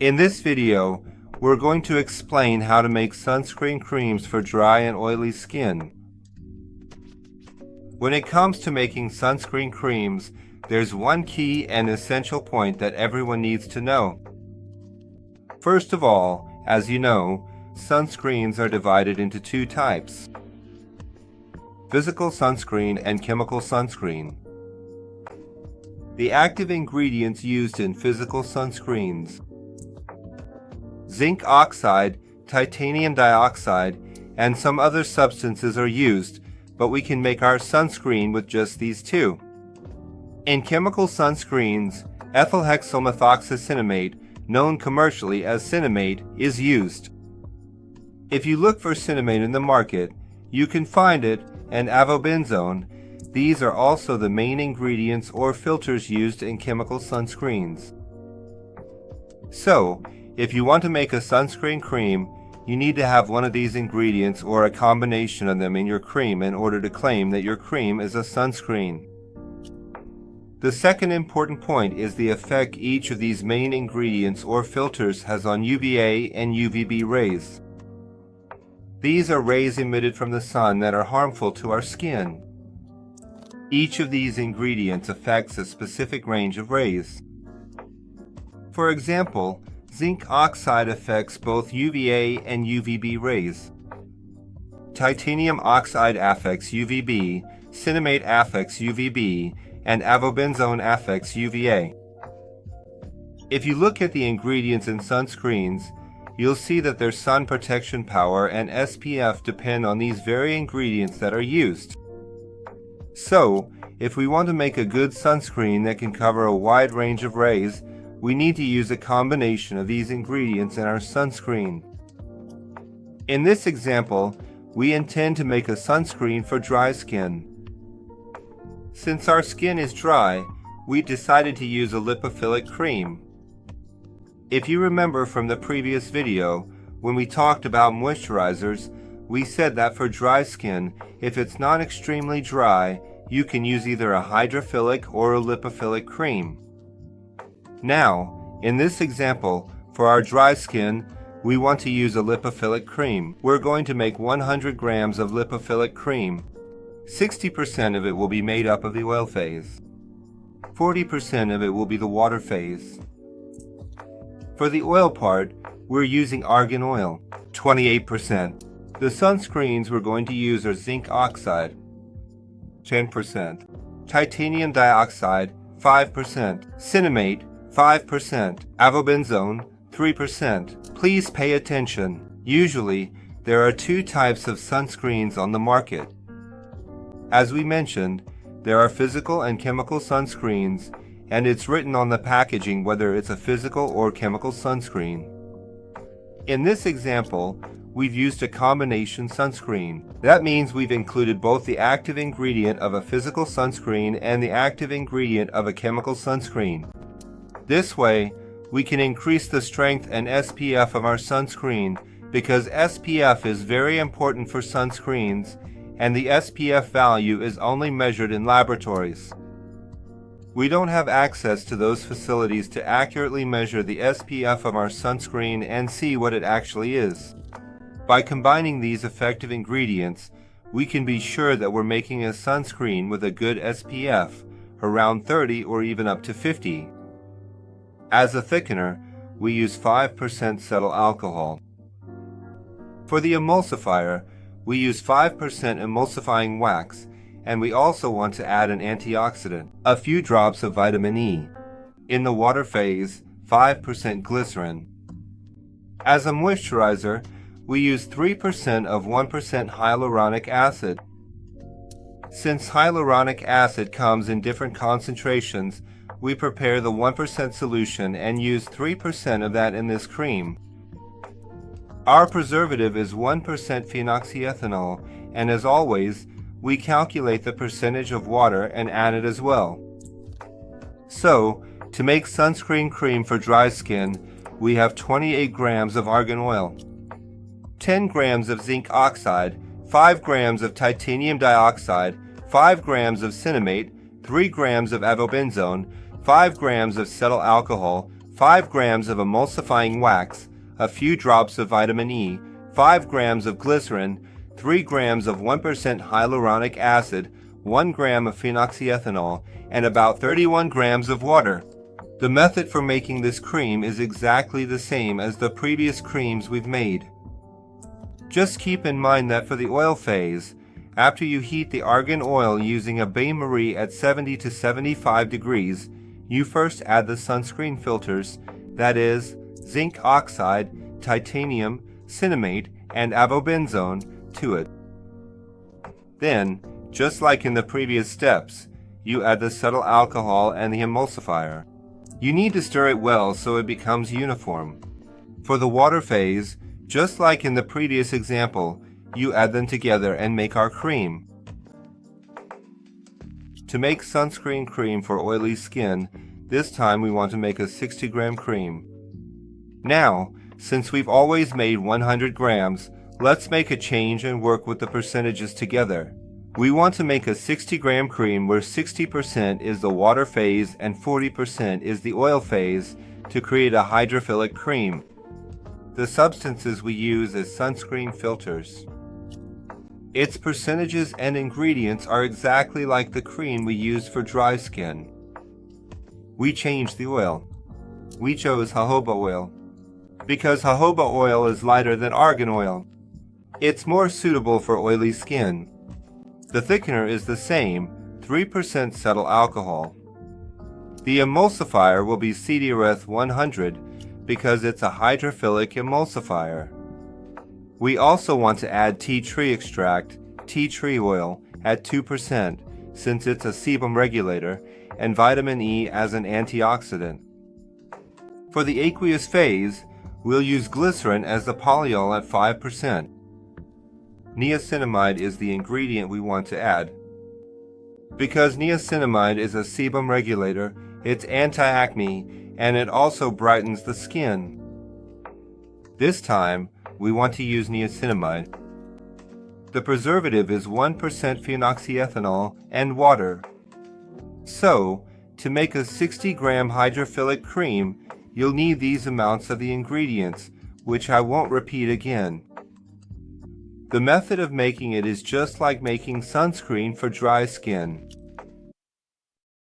In this video, we're going to explain how to make sunscreen creams for dry and oily skin. When it comes to making sunscreen creams, there's one key and essential point that everyone needs to know. First of all, as you know, sunscreens are divided into two types: physical sunscreen and chemical sunscreen. The active ingredients used in physical sunscreens: zinc oxide, titanium dioxide, and some other substances are used, but we can make our sunscreen with just these two. In chemical sunscreens, ethyl hexyl methoxycinnamate, known commercially as cinnamate, is used. If you look for cinnamate in the market, you can find it, and avobenzone. These are also the main ingredients or filters used in chemical sunscreens. So, if you want to make a sunscreen cream, you need to have one of these ingredients or a combination of them in your cream in order to claim that your cream is a sunscreen. The second important point is the effect each of these main ingredients or filters has on UVA and UVB rays. These are rays emitted from the sun that are harmful to our skin. Each of these ingredients affects a specific range of rays. For example, zinc oxide affects both UVA and UVB rays. Titanium oxide affects UVB, cinnamate affects UVB, and avobenzone affects UVA. If you look at the ingredients in sunscreens, you'll see that their sun protection power and SPF depend on these very ingredients that are used. So, if we want to make a good sunscreen that can cover a wide range of rays, we need to use a combination of these ingredients in our sunscreen. In this example, we intend to make a sunscreen for dry skin. Since our skin is dry, we decided to use a lipophilic cream. If you remember from the previous video, when we talked about moisturizers, we said that for dry skin, if it's not extremely dry, you can use either a hydrophilic or a lipophilic cream. Now, in this example, for our dry skin, we want to use a lipophilic cream. We're going to make 100 grams of lipophilic cream. 60% of it will be made up of the oil phase. 40% of it will be the water phase. For the oil part, we're using argan oil, 28%. The sunscreens we're going to use are zinc oxide, 10%. Titanium dioxide, 5%. Cinnamate, 5%. Avobenzone, 3%. Please pay attention. Usually, there are two types of sunscreens on the market. As we mentioned, there are physical and chemical sunscreens, and it's written on the packaging whether it's a physical or chemical sunscreen. In this example, we've used a combination sunscreen. That means we've included both the active ingredient of a physical sunscreen and the active ingredient of a chemical sunscreen. This way, we can increase the strength and SPF of our sunscreen because SPF is very important for sunscreens, and the SPF value is only measured in laboratories. We don't have access to those facilities to accurately measure the SPF of our sunscreen and see what it actually is. By combining these effective ingredients, we can be sure that we're making a sunscreen with a good SPF, around 30 or even up to 50. As a thickener, we use 5% cetyl alcohol. For the emulsifier, we use 5% emulsifying wax, and we also want to add an antioxidant, a few drops of vitamin E. In the water phase, 5% glycerin. As a moisturizer, we use 3% of 1% hyaluronic acid. Since hyaluronic acid comes in different concentrations, we prepare the 1% solution and use 3% of that in this cream. Our preservative is 1% phenoxyethanol, and as always, we calculate the percentage of water and add it as well. So, to make sunscreen cream for dry skin, we have 28 grams of argan oil, 10 grams of zinc oxide, 5 grams of titanium dioxide, 5 grams of cinnamate, 3 grams of avobenzone, 5 grams of cetyl alcohol, 5 grams of emulsifying wax, a few drops of vitamin E, 5 grams of glycerin, 3 grams of 1% hyaluronic acid, 1 gram of phenoxyethanol, and about 31 grams of water. The method for making this cream is exactly the same as the previous creams we've made. Just keep in mind that for the oil phase, after you heat the argan oil using a bain-marie at 70 to 75 degrees, you first add the sunscreen filters, that is, zinc oxide, titanium, cinnamate, and avobenzone, to it. Then, just like in the previous steps, you add the cetyl alcohol and the emulsifier. You need to stir it well so it becomes uniform. For the water phase, just like in the previous example, you add them together and make our cream. To make sunscreen cream for oily skin, this time we want to make a 60-gram cream. Now, since we've always made 100 grams, let's make a change and work with the percentages together. We want to make a 60-gram cream where 60% is the water phase and 40% is the oil phase to create a hydrophilic cream. The substances we use as sunscreen filters. Its percentages and ingredients are exactly like the cream we use for dry skin. We changed the oil. We chose jojoba oil because jojoba oil is lighter than argan oil. It's more suitable for oily skin. The thickener is the same, 3% cetyl alcohol. The emulsifier will be CDReth 100 because it's a hydrophilic emulsifier. We also want to add tea tree extract, tea tree oil, at 2% since it's a sebum regulator, and vitamin E as an antioxidant. For the aqueous phase, we'll use glycerin as the polyol at 5%. Niacinamide is the ingredient we want to add. Because niacinamide is a sebum regulator, it's anti-acne, and it also brightens the skin. This time, we want to use niacinamide. The preservative is 1% phenoxyethanol and water. So, to make a 60-gram hydrophilic cream, you'll need these amounts of the ingredients, which I won't repeat again. The method of making it is just like making sunscreen for dry skin.